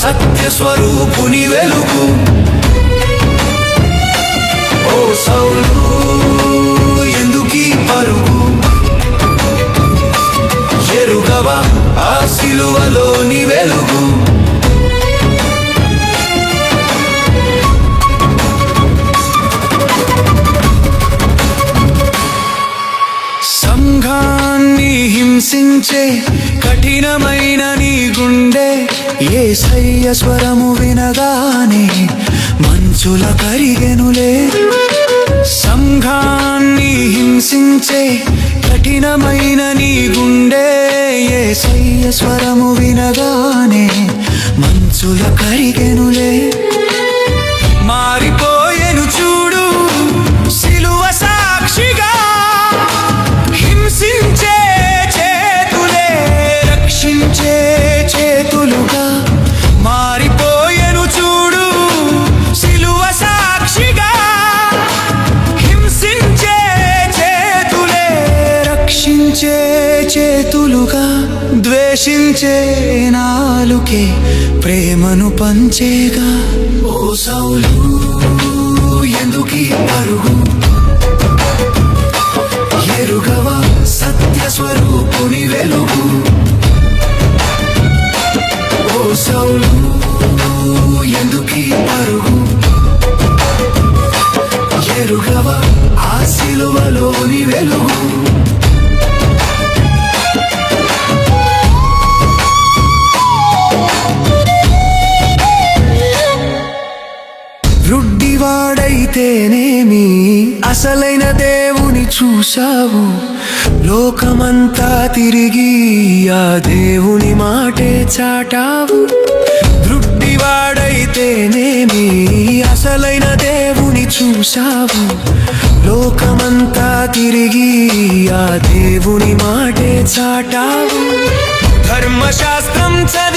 సత్య స్వరూపుని వెలుగు. ఓ సౌలు ఎందుకీ పరుగు, ఎరుగవా ఆ సిలువలోని వెలుగు. సంఘాన్ని హింసించే కఠినమైన నీ గుండె, యేసయ్య స్వరము వినగానే మంచుల కరిగెనులే. సంఘాన్ని హింసించే కఠినమైన నీ గుండె, యేసయ్య స్వరము వినగానే మంచుల కరిగెనులే. మారిపోయెను చూడు సిలువ సాక్షిగా, హింసించే చేతులే రక్షించే చేతులుగా. మారిపోయెను చూడు సిలువ సాక్షిగా, హింసించే చేతులే రక్షించే చేతులుగా. ద్వేషించే నాలుకే ప్రేమను పంచేగా. ఓ సౌలు ఎందుకీ పరుగు, ఎరుగవా సత్య స్వరూపుని వెలుగు. ఓ సౌలు ఎందుకీ పరుగు, ఎరుగవా ఆ సిలువలోని వెలుగు. వృడ్డివాడైతేనేమి అసలైన దేవుని చూశావు, లోకమంతా తిరిగి ఆ దేవుని మాటే చాటావు. వృడ్డివాడైతేనేమి అసలైన దేవుని చూశావు, లోకమంతా తిరిగి ఆ దేవుని మాటే చాటావు. ధర్మశాస్త్రం చదివి